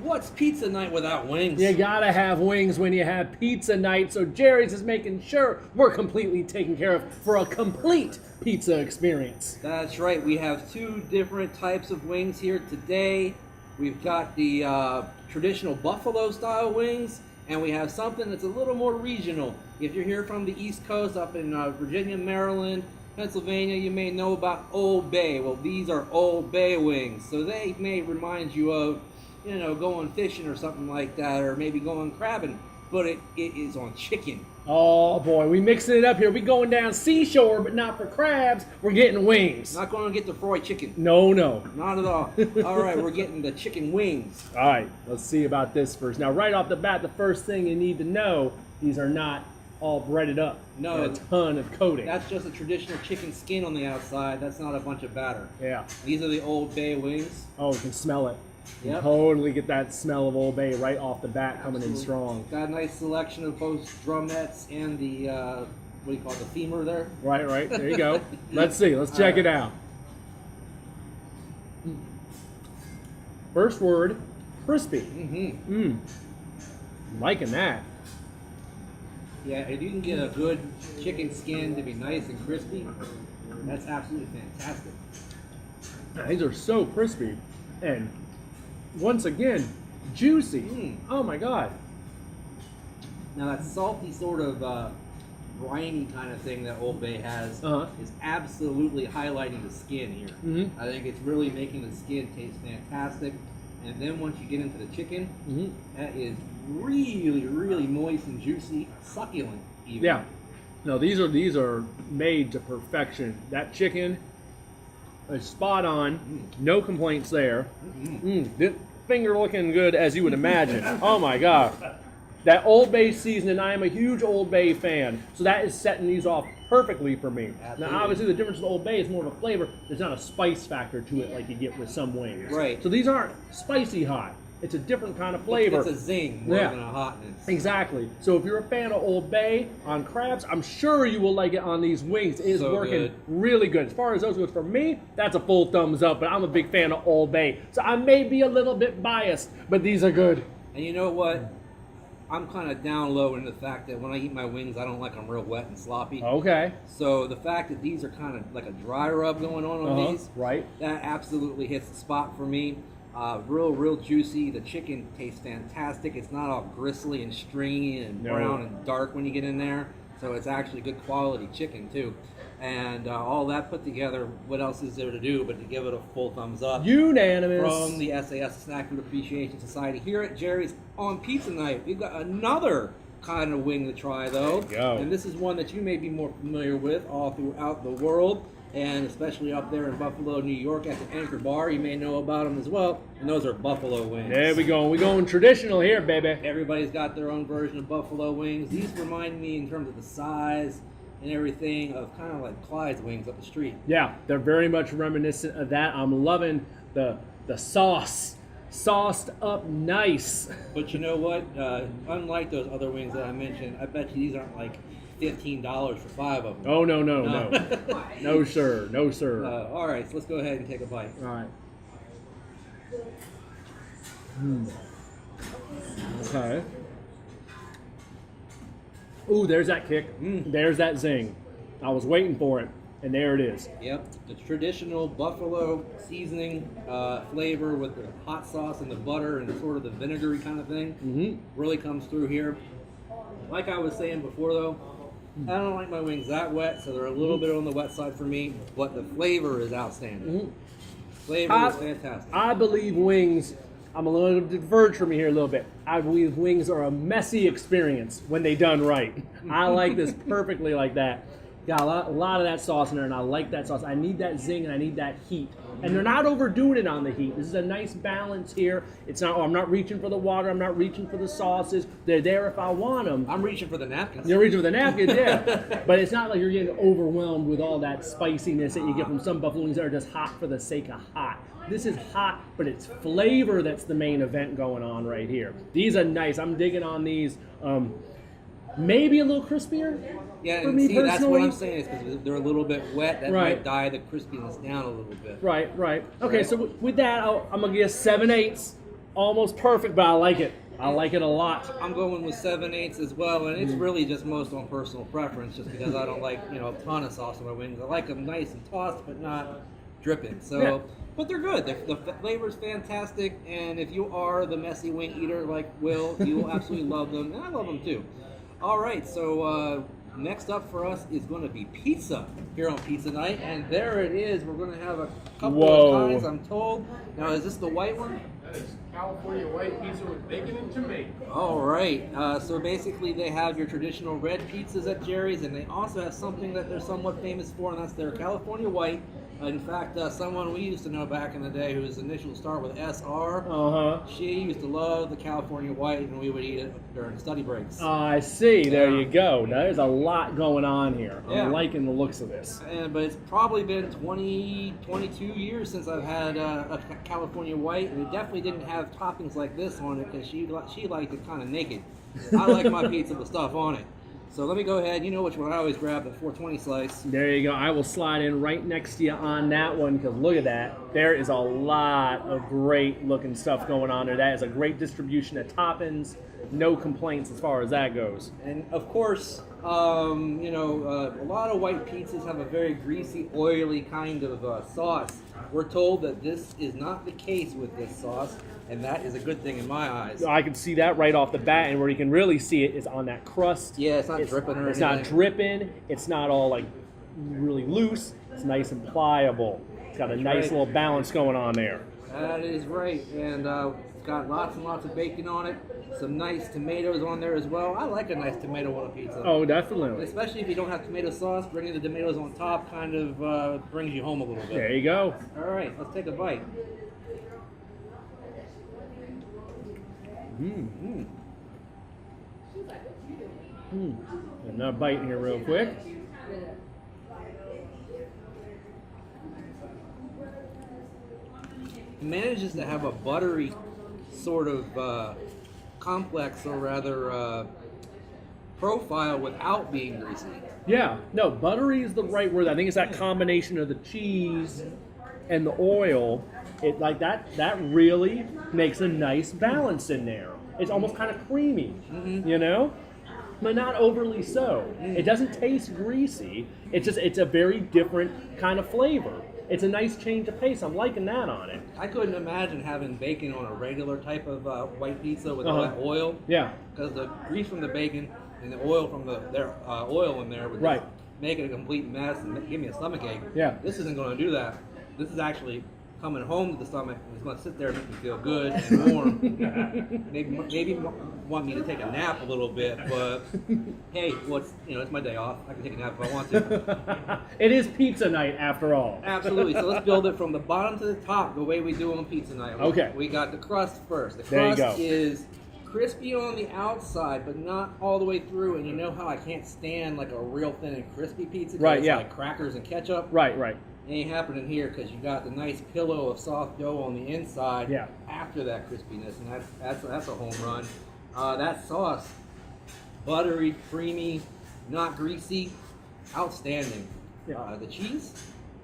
What's pizza night without wings? You gotta have wings when you have pizza night, so Jerry's is making sure we're completely taken care of for a complete pizza experience. That's right. We have two different types of wings here today. We've got the traditional buffalo style wings, and we have something that's a little more regional. If you're here from the East Coast, up in Virginia, Maryland, Pennsylvania, you may know about Old Bay. Well, these are Old Bay wings, so they may remind you of, you know, going fishing or something like that, or maybe going crabbing, but it is on chicken. Oh boy, we mixing it up here. We going down seashore, but not for crabs. We're getting wings. Not going to get the fried chicken. No. Not at all. All right, we're getting the chicken wings. All right, let's see about this first. Now, right off the bat, the first thing you need to know, these are not all breaded up. No. A ton of coating. That's just a traditional chicken skin on the outside. That's not a bunch of batter. Yeah. These are the Old Bay wings. Oh, you can smell it. You Yep. totally get that smell of Old Bay right off the bat coming in strong. Got a nice selection of both drumettes and the, what do you call it, the femur there. Right. There you go. Let's see. Let's check it out. First word, crispy. Mm-hmm. Liking that. Yeah, if you can get a good chicken skin to be nice and crispy, that's absolutely fantastic. These are so crispy. And once again, juicy. Oh my God. Now that salty sort of briny kind of thing that Old Bay has is absolutely highlighting the skin here. I think it's really making the skin taste fantastic. And then once you get into the chicken, that is really, really moist and juicy, succulent even. Yeah. No, these are made to perfection. That chicken is spot on. No complaints there. This finger looking good as you would imagine. Oh my God. That Old Bay seasoning, I am a huge Old Bay fan, so that is setting these off perfectly for me. Absolutely. Now, obviously, the difference with Old Bay is more of a flavor. There's not a spice factor to it like you get with some wings. Right. So these aren't spicy hot. It's a different kind of flavor. It's a zing more than a hotness. Exactly. So if you're a fan of Old Bay on crabs, I'm sure you will like it on these wings. It is So working good. really good. As far as those goes, for me, that's a full thumbs up, but I'm a big fan of Old Bay. So I may be a little bit biased, but these are good. And you know what? I'm kind of down low in the fact that when I eat my wings, I don't like them real wet and sloppy. Okay. So the fact that these are kind of like a dry rub going on these, Right. that absolutely hits the spot for me. Real juicy. The chicken tastes fantastic. It's not all gristly and stringy and brown and dark when you get in there. So it's actually good quality chicken too. And all that put together, what else is there to do but to give it a full thumbs up? Unanimous. From the SAS Snack Food Appreciation Society here at Jerry's on Pizza Night. We've got another kind of wing to try though. There you go. And this is one that you may be more familiar with all throughout the world, and especially up there in Buffalo, New York at the Anchor Bar. You may know about them as well, and those are buffalo wings. There we go. We're going traditional here, baby. Everybody's got their own version of buffalo wings. These remind me in terms of the size and everything of kind of like Clyde's wings up the street. Yeah, they're very much reminiscent of that. I'm loving the sauce. Sauced up nice. But you know what? Unlike those other wings that I mentioned, I bet you these aren't like $15 for 5 of them. Oh, no. No, sir. No, sir. All right, so let's go ahead and take a bite. All right. Okay. Ooh, there's that kick. There's that zing. I was waiting for it, and there it is. Yep, the traditional buffalo seasoning flavor with the hot sauce and the butter and sort of the vinegary kind of thing really comes through here. Like I was saying before though, I don't like my wings that wet, so they're a little bit on the wet side for me, but the flavor is outstanding. Flavor is fantastic. I believe wings, I'm a little diverged from you here a little bit. I believe wings are a messy experience when they done right. I like this perfectly like that. Got a lot of that sauce in there, and I like that sauce. I need that zing, and I need that heat. And they're not overdoing it on the heat. This is a nice balance here. It's not, I'm not reaching for the water. I'm not reaching for the sauces. They're there if I want them. I'm reaching for the napkins. You're reaching for the napkins, yeah. But it's not like you're getting overwhelmed with all that spiciness that you get from some buffalo wings that are just hot for the sake of hot. This is hot, but it's flavor that's the main event going on right here. These are nice. I'm digging on these. Maybe a little crispier. Yeah, for and me see, that's what personally. I'm saying is because they're a little bit wet. That Right. might die the crispiness down a little bit. Right. Okay, so with that, I'm going to give 7/8. almost perfect, but I like it. I like it a lot. I'm going with 7/8 as well, and it's really just most on personal preference, just because I don't like a ton of sauce on my wings. I like them nice and tossed, but not dripping. So, Yeah. but they're good. The flavor's fantastic, and if you are the messy wing eater like Will, you will absolutely love them, and I love them too. All right, so next up for us is going to be pizza here on Pizza Night, and there it is. We're going to have a couple of kinds, I'm told. Now, is this the white one? That is California white pizza with bacon and tomato. All right. So basically, they have your traditional red pizzas at Jerry's, and they also have something that they're somewhat famous for, and that's their California white. In fact, someone we used to know back in the day whose initials start with SR, she used to love the California white, and we would eat it during study breaks. I see. There you go. Now, there's a lot going on here. I'm liking the looks of this. But it's probably been 22 years since I've had a California white, and it definitely didn't have toppings like this on it because she liked it kind of naked. I like my pizza with stuff on it. So let me go ahead. You know which one I always grab, the 420 slice. There you go. I will slide in right next to you on that one because look at that. There is a lot of great looking stuff going on there. That is a great distribution of toppings. No complaints as far as that goes. And of course, a lot of white pizzas have a very greasy, oily kind of sauce. We're told that this is not the case with this sauce, and that is a good thing in my eyes. I can see that right off the bat, and where you can really see it is on that crust. Yeah, it's not dripping or anything. It's not dripping. It's not all like really loose. It's nice and pliable. It's got a nice little balance going on there. That is right, and it's got lots and lots of bacon on it. Some nice tomatoes on there as well. I like a nice tomato on a pizza. Oh, definitely. Especially if you don't have tomato sauce, bringing the tomatoes on top kind of brings you home a little bit. There you go. All right, let's take a bite. Another bite here real quick. It manages to have a buttery sort of complex, or rather profile, without being greasy. Yeah, no, buttery is the right word. I think it's that combination of the cheese and the oil. It like that really makes a nice balance in there. It's almost kind of creamy, but not overly so. It doesn't taste greasy. It's a very different kind of flavor. It's a nice change of pace. I'm liking that on it. I couldn't imagine having bacon on a regular type of white pizza with all that oil. Yeah. Because the grease from the bacon and the oil from their oil in there would just make it a complete mess and give me a stomach ache. Yeah. This isn't going to do that. This is actually coming home to the stomach, and it's going to sit there and make me feel good and warm. maybe want me to take a nap a little bit, but hey, it's my day off. I can take a nap if I want to. It is pizza night after all. Absolutely. So let's build it from the bottom to the top, the way we do on pizza night. Okay. We got the crust first. The There you crust go. is crispy on the outside, but not all the way through. And you know how I can't stand like a real thin and crispy pizza? Right, It's yeah. like crackers and ketchup. Right. Ain't happening here because you got the nice pillow of soft dough on the inside after that crispiness, and that's a home run. That sauce, buttery, creamy, not greasy, outstanding. Yeah. The cheese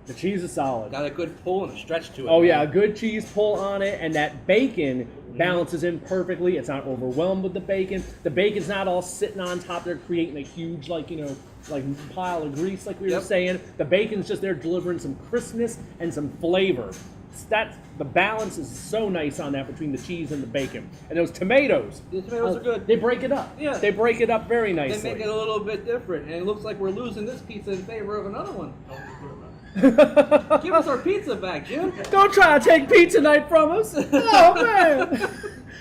The cheese is solid. got a good pull and a stretch to it. Oh man. yeah, a good cheese pull on it, and that bacon balances in perfectly. It's not overwhelmed with the bacon. The bacon's not all sitting on top there creating a huge like pile of grease like we were saying. The bacon's just there delivering some crispness and some flavor. The balance is so nice on that between the cheese and the bacon. And those tomatoes. The tomatoes are good. They break it up. Yeah. They break it up very nicely. They make it a little bit different, and it looks like we're losing this pizza in favor of another one. Give us our pizza back, Jim. Don't try to take pizza night from us. Oh, man.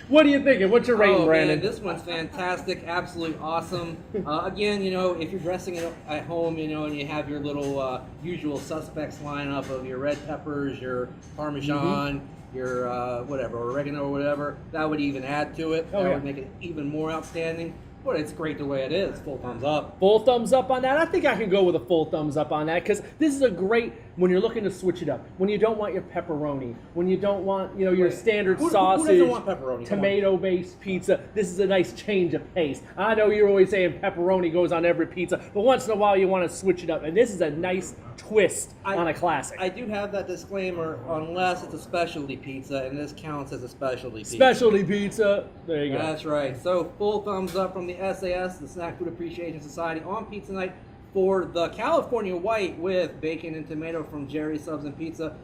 What are you thinking? What's your rating, Brandon? Man, this one's fantastic, absolutely awesome. Again, if you're dressing it at home, and you have your little usual suspects lineup of your red peppers, your Parmesan, your oregano or whatever, that would even add to it. That would make it even more outstanding. But it's great the way it is. Full thumbs up. Full thumbs up on that. I think I can go with a full thumbs up on that because this is a great when you're looking to switch it up, when you don't want your pepperoni, when you don't want your standard Who sausage, doesn't want pepperoni? Come on. tomato-based pizza, this is a nice change of pace. I know you're always saying pepperoni goes on every pizza, but once in a while you want to switch it up, and this is a nice twist on a classic. I do have that disclaimer, unless it's a specialty pizza, and this counts as a specialty pizza. Specialty pizza. There you go. That's right. So full thumbs up from the SAS, the Snack Food Appreciation Society, on pizza night for the California White with bacon and tomato from Jerry's Subs and Pizza.